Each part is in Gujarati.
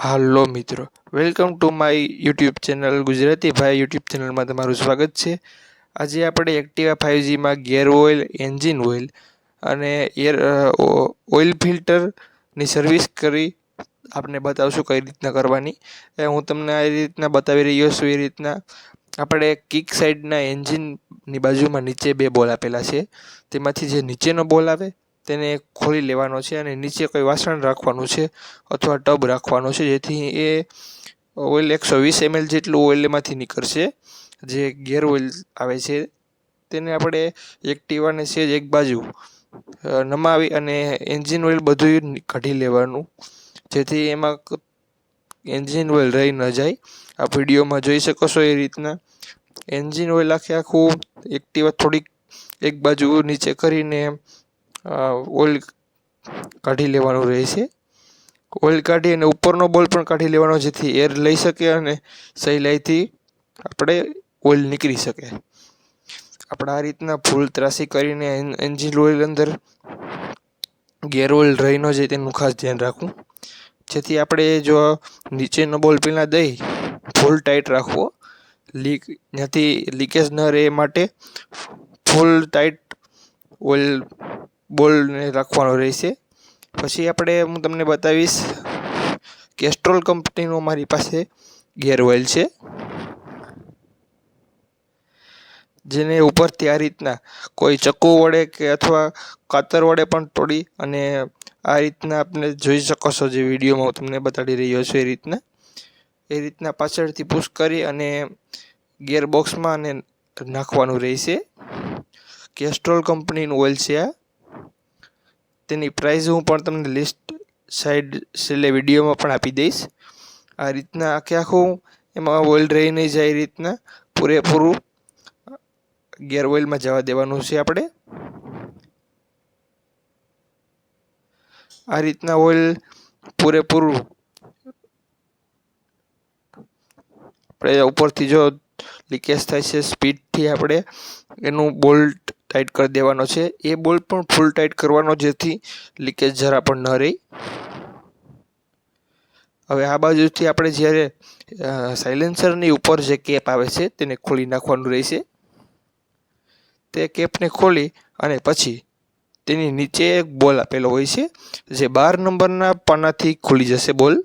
હાલો મિત્રો, welcome to my YouTube channel Gujarati Bhai YouTube ચેનલમાં તમારું સ્વાગત છે। આજે આપણે એક્ટિવા 5Gમાં ગિયર ઓઇલ, એન્જિન ઓઇલ અને ઓઇલ ફિલ્ટરની સર્વિસ કરી આપણે બતાવશું કઈ રીતના કરવાની। હું તમને આ રીતના બતાવી રહ્યો છું। એ રીતના આપણે કિક સાઈડના એન્જિનની બાજુમાં નીચે બે બોલ આપેલા છે, તેમાંથી જે નીચેનો બોલ આવે તેને ખોલી લેવાનો છે અને નીચે કોઈ વાસણ રાખવાનું છે અથવા ટબ રાખવાનો છે, જેથી એ ઓઇલ 120 ml જેટલું ઓઇલ એમાંથી નીકળશે। જે ગિયર ઓઇલ આવે છે તેને આપણે એક્ટિવાને સેજ એક બાજુ નમાવી અને એન્જિન ઓઇલ બધું કાઢી લેવાનું, જેથી એમાં એન્જિન ઓઇલ રહી ન જાય। આ વિડીયોમાં જોઈ શકો છો એ રીતના એન્જિન ઓઇલ આખું એક્ટિવા થોડીક એક બાજુ નીચે કરીને ઓઇલ કાઢી લેવાનું રહેશે। ઓઇલ કાઢી અને ઉપરનો બોલ પણ કાઢી લેવાનો, જેથી એર લઈ શકે અને સહેલાઈથી આપણે ઓઇલ નીકળી શકે। આપણે આ રીતના ફૂલ ત્રાસી કરીને એન્જિન ઓઇલ અંદર ગિયર ઓઇલ રહી ન જાય તેનું ખાસ ધ્યાન રાખવું, જેથી આપણે જો નીચેનો બોલ પહેલાં દઈ ફૂલ ટાઈટ રાખવો, ત્યાંથી લીકેજ ન રહે એ માટે ફૂલ ટાઈટ ઓઇલ બોલને રાખવાનો રહેશે। પછી હું તમને બતાવીશ કેસ્ટ્રોલ કંપનીનું મારી પાસે ગિયર ઓઇલ છે, જેને ઉપરથી આ રીતના કોઈ ચક્કુ વડે કે અથવા કાતર વડે પણ તોડી અને આ રીતના આપણે જોઈ શકો છો, જે વિડીયોમાં હું તમને બતાડી રહ્યો છું એ રીતના પાછળથી પુશ કરી અને ગિયર બોક્સમાં અને નાખવાનું રહેશે। કેસ્ટ્રોલ કંપનીનું ઓઇલ છે આ, તેની પ્રાઇસ હું પણ તમને લિસ્ટ સાઈડ છેલ્લે વિડીયોમાં પણ આપી દઈશ। આ રીતના આખું એમાં ઓઇલ રહી નહીં જાય એ રીતના પૂરેપૂરું ગિયર ઓઇલમાં જવા દેવાનું છે। આપણે આ રીતના ઓઇલ પૂરેપૂરું આપણે ઉપરથી જો લીકેજ થાય છે સ્પીડથી આપણે એનું બોલ્ટ ટાઈટ કરી દેવાનો છે। એ બોલ્ટ પણ ફૂલ ટાઈટ કરવાનો, જેથી લીકેજ જરા પણ ન રહે। હવે આ બાજુથી આપણે જ્યારે સાયલેન્સરની ઉપર જે કેપ આવે છે તેને ખોલી નાખવાનું રહેશે। તે કેપને ખોલી અને પછી તેની નીચે એક બોલ આપેલો હોય છે, જે 12 નંબરના પાનાથી ખુલી જશે બોલ।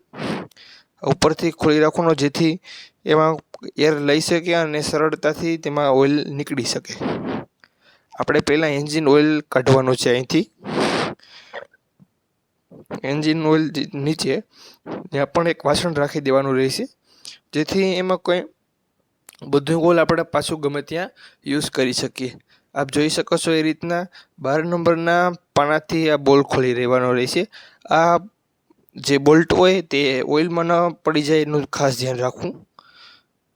ઉપરથી ખોલી રાખવાનો, જેથી એમાં એર લઈ શકે અને સરળતાથી તેમાં ઓઇલ નીકળી શકે। આપણે પહેલાં એન્જિન ઓઇલ કાઢવાનું છે અહીંથી, એન્જિન ઓઇલ નીચે ત્યાં પણ એક વાસણ રાખી દેવાનું રહેશે, જેથી એમાં કોઈ બધું ઓઇલ આપણે પાછું ગમે ત્યાં યુઝ કરી શકીએ। આપ જોઈ શકો છો એ રીતના 12 નંબરના પાનાથી આ બોલ ખોલી રહેવાનો રહેશે। આ જે બોલ્ટ હોય તે ઓઇલમાં ન પડી જાય એનું ખાસ ધ્યાન રાખવું।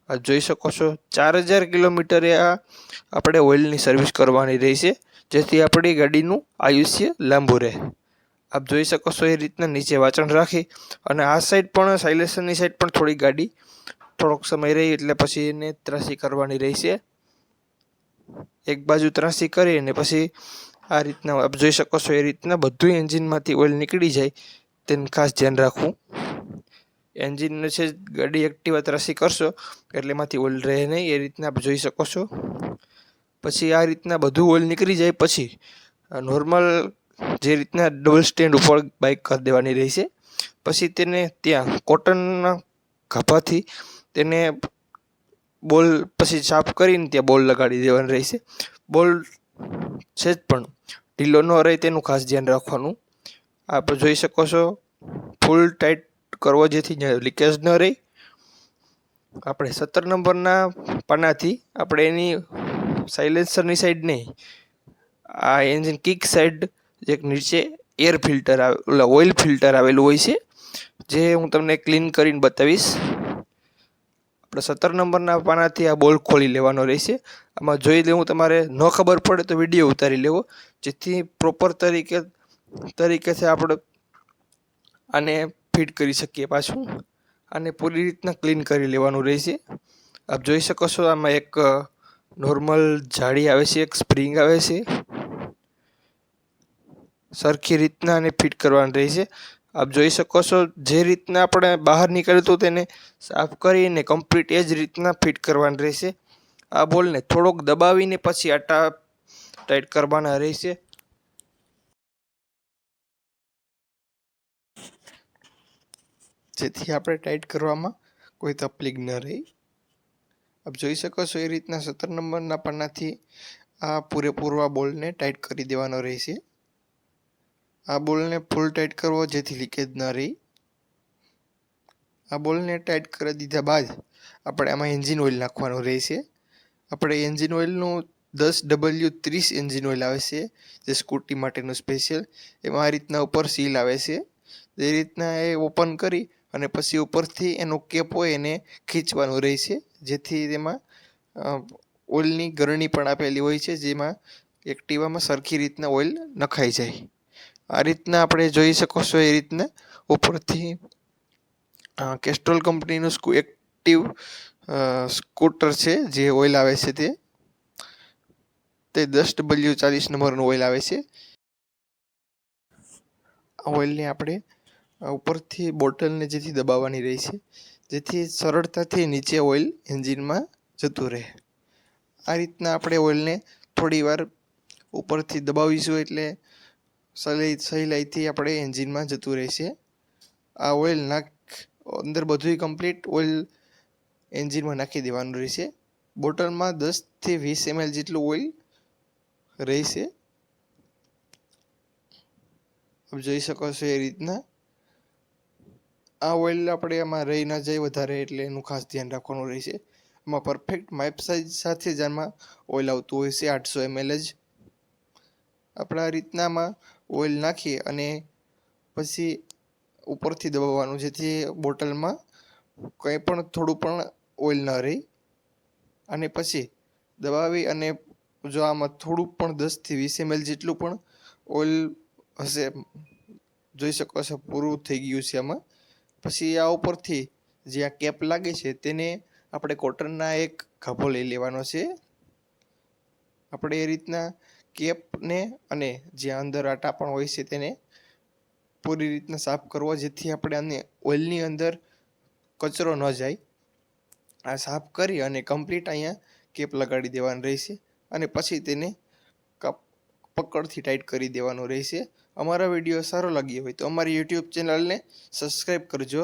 આપ જોઈ શકો છો 4000 કિલોમીટરે આ આપણે ઓઇલની સર્વિસ કરવાની રહેશે, જેથી આપણી ગાડીનું આયુષ્ય લાંબુ રહે। આપ જોઈ શકો છો એ રીતના નીચે વાચણ રાખી અને આ સાઈડ પણ સાયલેન્સરની સાઈડ પણ થોડી ગાડી થોડોક સમય રહી એટલે પછી એને ત્રાસી કરવાની રહેશે। એક બાજુ ત્રાસી કરી અને પછી આ રીતના આપ જોઈ શકો છો એ રીતના બધું એન્જિનમાંથી ઓઇલ નીકળી જાય તેનું ખાસ ધ્યાન રાખવું। એન્જિનને છે ગાડી એક્ટિવા ત્રાસી કરશો એટલે એમાંથી ઓઇલ રહે નહીં, એ રીતના આપ જોઈ શકો છો। પછી આ રીતના બધું ઓઇલ નીકળી જાય પછી નોર્મલ જે રીતના ડબલ સ્ટેન્ડ ઉપર બાઇક કરી દેવાની રહેશે। પછી તેને ત્યાં કોટનના ગાભાથી તેને બોલ પછી સાફ કરીને ત્યાં બોલ લગાડી દેવાનો રહેશે। બોલ છે જ પણ ઢીલો ન રહે તેનું ખાસ ધ્યાન રાખવાનું। આપ જોઈ શકો છો ફૂલ ટાઈટ કરવો, જેથી લીકેજ ન રહે। આપણે 17 નંબરના પાનાથી આપણે એની સાયલેન્સરની સાઈડ નહીં, આ એન્જિન કિક સાઈડ એક નીચે એર ફિલ્ટર ઓઇલ ફિલ્ટર આવેલું હોય છે, જે હું તમને ક્લીન કરીને બતાવીશ। આપણે 17 નંબરના પાનાથી આ બોલ ખોલી લેવાનો રહેશે। આમાં જોઈ લેવું, તમારે ન ખબર પડે તો વિડીયો ઉતારી લેવો, જેથી પ્રોપર તરીકેથી આપણે આને ફિટ કરી શકીએ પાછું। આને પૂરી રીતના ક્લીન કરી લેવાનું રહેશે। આપ જોઈ શકો છો આમાં એક નોર્મલ જાળી આવે છે, એક સ્પ્રિંગ આવે છે, સરખી રીતના આને ફિટ કરવાનું રહેશે। આપ જોઈ શકો છો જે રીતના આપણે બહાર નીકળ્યું હતું તેને સાફ કરીને કમ્પ્લીટ એ જ રીતના ફિટ કરવાનું રહેશે. આ બોલને થોડોક દબાવીને પછી આટા ટાઈટ કરવાના રહેશે. જેથી આપણે ટાઈટ કરવામાં કોઈ તકલીફ ન રહે. આપ જોઈ શકો છો એ રીતના 17 નંબરના પાનાથી આ પૂરેપૂરો આ બોલને ટાઈટ કરી દેવાનો રહેશે. આ બોલને ફૂલ ટાઈટ કરવો જેથી લીકેજ ન રહે. આ બોલને ટાઈટ કરી દીધા બાદ આપણે આમાં એન્જિન ઓઇલ નાખવાનું રહેશે. આપણે એન્જિન ઓઇલનું 10W30 એન્જિન ઓઇલ આવે છે, જે સ્કૂટી માટેનું સ્પેશિયલ. એમાં આ રીતના ઉપર સીલ આવે છે. એ રીતના એ ઓપન કરી અને પછી ઉપરથી એનો કેપ હોય એને ખીંચવાનું રહેશે, જેથી તેમાં ઓઇલની ગરણી પણ આપેલી હોય છે, જેમાં એક્ટિવામાં સરખી રીતના ઓઇલ નખાઈ જાય. આ રીતના આપણે જોઈ શકો છો એ રીતના ઉપરથી કેસ્ટ્રોલ કંપનીનું એક્ટિવ સ્કૂટર છે, જે ઓઇલ આવે છે તે 10W40 નંબરનું ઓઇલ આવે છે. આ ઓઇલને આપણે ઉપરથી બોટલને જેથી દબાવવાની રહેશે, જેથી સરળતાથી નીચે ઓઇલ એન્જિનમાં જતું રહે. આ રીતના આપણે ઓઇલને થોડી વાર ઉપરથી દબાવીશું એટલે સહેલાઈથી આપણે એન્જિનમાં જતું રહેશે. આ ઓઇલ અંદર બધું કમ્પ્લીટ ઓઇલ એન્જિનમાં નાખી દેવાનું રહેશે. બોટલમાં 10થી 20 ml જેટલું ઓઇલ રહેશે. આપ જોઈ શકો છો એ રીતના. આ ઓઇલ આપણે આમાં રહી ન જાય વધારે, એટલે એનું ખાસ ધ્યાન રાખવાનું રહેશે. આમાં પરફેક્ટ માપ સાઇઝ સાથે જ આમાં ઓઇલ આવતું હોય છે, 800 ml જ. આપણે આ રીતનામાં ઓઇલ નાખી અને પછી ઉપરથી દબાવવાનું, જેથી બોટલમાં કંઈ પણ થોડું પણ ઓઇલ ન રહે. અને પછી દબાવી અને જો આમાં થોડુંક પણ 10થી 20 ml જેટલું પણ ઓઇલ હશે, જોઈ શકો છો પૂરું થઈ ગયું છે આમાં. પછી આ ઉપરથી જે આ કેપ લાગે છે તેને આપણે કોટનના એક ગાભો લઈ લેવાનો છે. આપણે એ રીતના કેપને અને જ્યાં અંદર આ ટાંપણ હોય છે તેને પૂરી રીતના સાફ કરવો, જેથી આપણે આને ઓઇલની અંદર કચરો ન જાય. આ સાફ કરી અને કમ્પ્લીટ અહીંયા કેપ લગાડી દેવાનું રહેશે, અને પછી તેને પકડથી ટાઈટ કરી દેવાનું રહેશે. અમારા વિડીયો સારો લાગ્યો હોય તો અમારી YouTube ચેનલને સબસ્ક્રાઈબ કરજો.